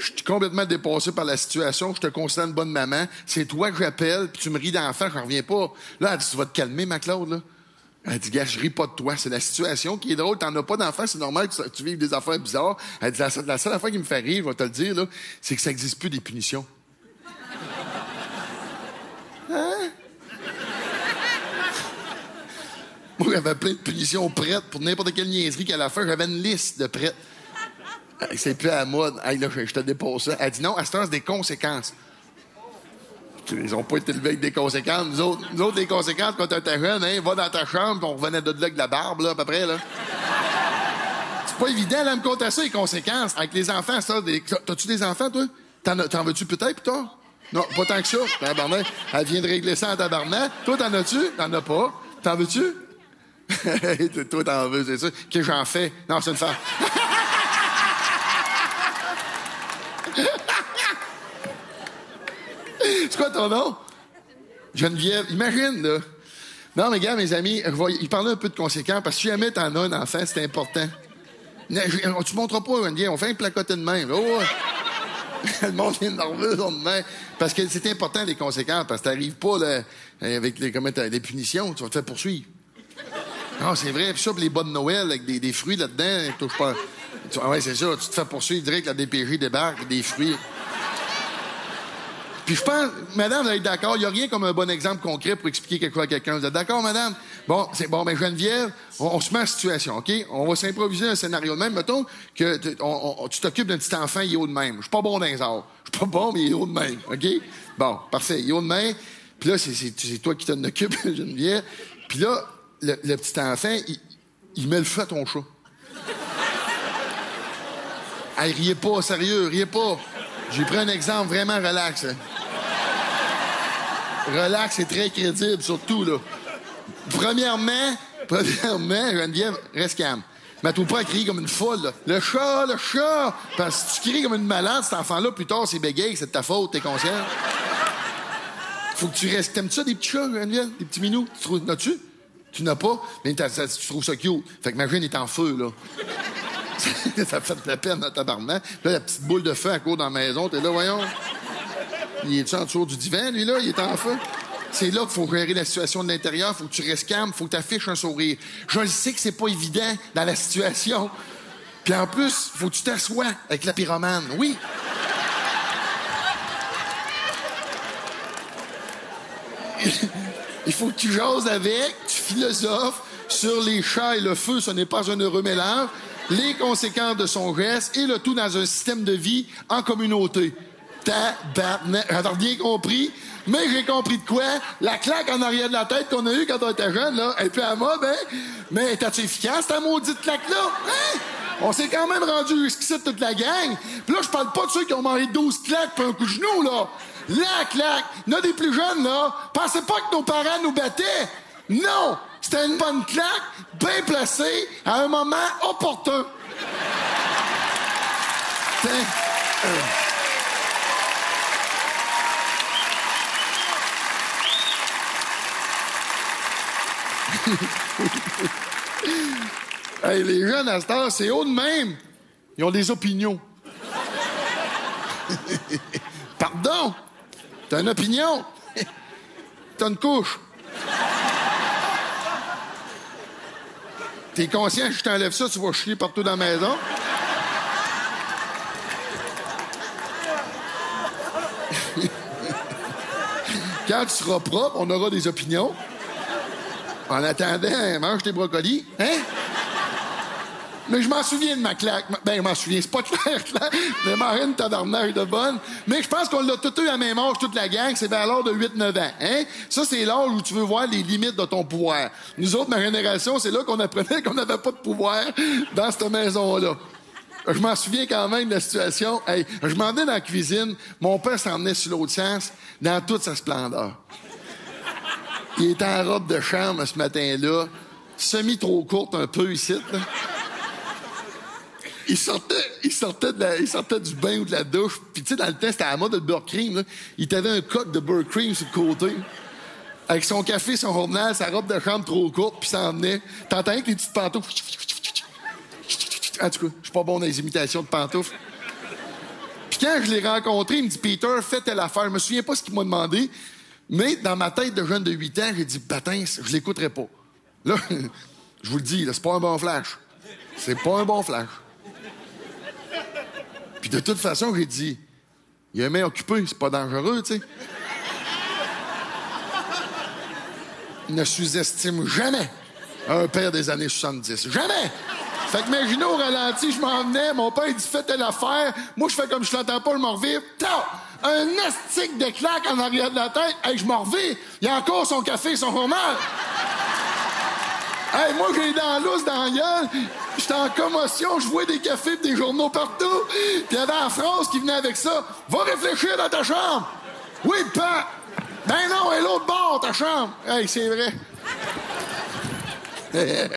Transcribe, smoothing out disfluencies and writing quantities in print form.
je suis complètement dépassé par la situation, je te considère une bonne maman, c'est toi que j'appelle, puis tu me ris d'enfant, j'en reviens pas. Là, elle dit, tu vas te calmer, ma Claude, là. Elle dit, gars, je ris pas de toi, c'est la situation qui est drôle, t'en as pas d'enfant, c'est normal que tu vives des affaires bizarres. Elle dit, la seule affaire qui me fait rire, je vais te le dire, là, c'est que ça existe plus des punitions. Hein? Moi, j'avais plein de punitions prêtes pour n'importe quelle niaiserie qu'elle a fait, j'avais une liste de prêtes. C'est plus à la mode. Hey, là, je te dépasse ça. Elle dit non, à ce temps, c'est des conséquences. Ils ont pas été élevés avec des conséquences. Nous autres, les conséquences, quand t'étais jeune, hein, va dans ta chambre, puis on revenait de là avec de la barbe, là, à peu près, là. C'est pas évident, là, me compter ça, les conséquences. Avec les enfants, ça, t'as-tu des enfants, toi? T'en veux-tu peut-être, plus tard? Non, pas tant que ça. Tabarnak, elle vient de régler ça en tabarnak. Toi, t'en as-tu? T'en as pas. T'en veux-tu? Toi, t'en veux, c'est ça. Que j'en fais? Non, c'est une femme. C'est quoi ton nom? Geneviève. Imagine, là. Non, mais gars, mes amis, il parlait un peu de conséquences, parce que si jamais t'en as un enfant, c'est important. Tu monteras pas, Geneviève, on fait un placoté de même. Oh, le monde est nerveux, de même. Parce que c'est important, les conséquences, parce que t'arrives pas, là, avec les punitions, tu vas te faire poursuivre. Non, c'est vrai. Puis ça, les bas de Noël, avec des fruits là-dedans, touche pas. Ouais, c'est ça. Tu te fais poursuivre direct, la DPJ débarque, des fruits. Puis je pense, madame, vous êtes d'accord, il n'y a rien comme un bon exemple concret pour expliquer quelque chose à quelqu'un. Vous êtes d'accord, madame? Bon, c'est bon, ben Geneviève, on se met en situation, OK? On va s'improviser un scénario de même. Mettons que tu t'occupes d'un petit enfant, il est haut de même. Je suis pas bon dans les arts. Je suis pas bon, mais il est haut de même, OK? Bon, parfait, il est haut de même. Puis là, c'est toi qui t'en occupes, Geneviève. Puis là, le petit enfant, il met le feu à ton chat. Hey, riez pas, sérieux, riez pas. J'ai pris un exemple vraiment relax. Hein. Relax et très crédible, surtout, là. Premièrement, Geneviève, reste calme. Mets-toi pas à crier comme une folle, là. Le chat! Parce que si tu cries comme une malade, cet enfant-là, plus tard, c'est bégaye, c'est de ta faute, t'es conscient? Faut que tu restes. T'aimes-tu ça, des petits chats, Geneviève? Des petits minous? N'as-tu? Tu n'as pas? Mais tu trouves ça cute. Fait que ma jeune est en feu, là. Ça fait de la peine, dans tabarnak. Là, la petite boule de feu à court dans la maison, t'es là, voyons. Il est-tu en dessous du divan, lui, là? Il est en feu. C'est là qu'il faut gérer la situation de l'intérieur. Faut que tu restes calme. Faut que tu affiches un sourire. Je le sais que c'est pas évident dans la situation. Puis en plus, faut que tu t'assoies avec la pyromane. Oui. Il faut que tu jases avec, tu philosophes sur les chats et le feu, ce n'est pas un heureux mélange, les conséquences de son geste et le tout dans un système de vie en communauté. Tabarnak. J'avais rien compris, mais j'ai compris de quoi? La claque en arrière de la tête qu'on a eue quand on était jeune, là, elle est plus à mode, hein? Mais étais-tu efficace, ta maudite claque-là? Hein? On s'est quand même rendu jusqu'ici toute la gang. Puis là, je parle pas de ceux qui ont mangé 12 claques puis un coup de genou, là. La claque! Il y en a des plus jeunes, là. Pensez pas que nos parents nous battaient. Non! C'était une bonne claque, bien placée, à un moment opportun. Hey, les jeunes à cette heure, c'est haut de même. Ils ont des opinions. Pardon? T'as une opinion? T'as une couche? T'es conscient que je t'enlève ça, tu vas chier partout dans la maison? Quand tu seras propre, on aura des opinions. En attendant, mange tes brocolis. Hein? Mais je m'en souviens de ma claque. Ben, je m'en souviens, c'est pas clair. Mais Marine, tabarnak de bonne. Mais je pense qu'on l'a tout eu à même âge, toute la gang. C'est vers l'âge de 8-9 ans. Hein? Ça, c'est l'âge où tu veux voir les limites de ton pouvoir. Nous autres, ma génération, c'est là qu'on apprenait qu'on n'avait pas de pouvoir dans cette maison-là. Je m'en souviens quand même de la situation. Hey, je m'en venais dans la cuisine. Mon père s'en venait sur l'autre sens, dans toute sa splendeur. Il était en robe de chambre ce matin-là, semi trop courte un peu ici, là. Il sortait du bain ou de la douche. Puis tu sais, dans le temps, c'était à la mode de beurre cream, là. Il t'avait un coq de beurre cream sur le côté. Avec son café, son journal, sa robe de chambre trop courte, puis s'en venait. T'entendais que les petites pantoufles... En tout cas, je suis pas bon dans les imitations de pantoufles. Puis quand je l'ai rencontré, il me dit « Peter, fais telle affaire. » Je me souviens pas ce qu'il m'a demandé, mais dans ma tête de jeune de 8 ans, j'ai dit « Batin, je l'écouterai pas. » Là, je vous le dis, là, c'est pas un bon flash. C'est pas un bon flash. Puis de toute façon, j'ai dit « Il y a un main occupé, c'est pas dangereux, tu sais. » Ne sous-estime jamais un père des années 70. Jamais! Fait que imaginez au ralenti, je m'en venais, mon père il dit fais telle affaire, moi je fais comme je l'entends pas, je m'en reviens. Un astique de claque en arrière de la tête, hey, je m'en reviens, il a encore son café, son journal. Hey, moi j'ai les dents lousses dans la gueule, j'étais en commotion, je vois des cafés et des journaux partout, puis il y avait la phrase qui venait avec ça, va réfléchir dans ta chambre. Oui, pas. Ben non, et l'autre bord, ta chambre. Hey, c'est vrai.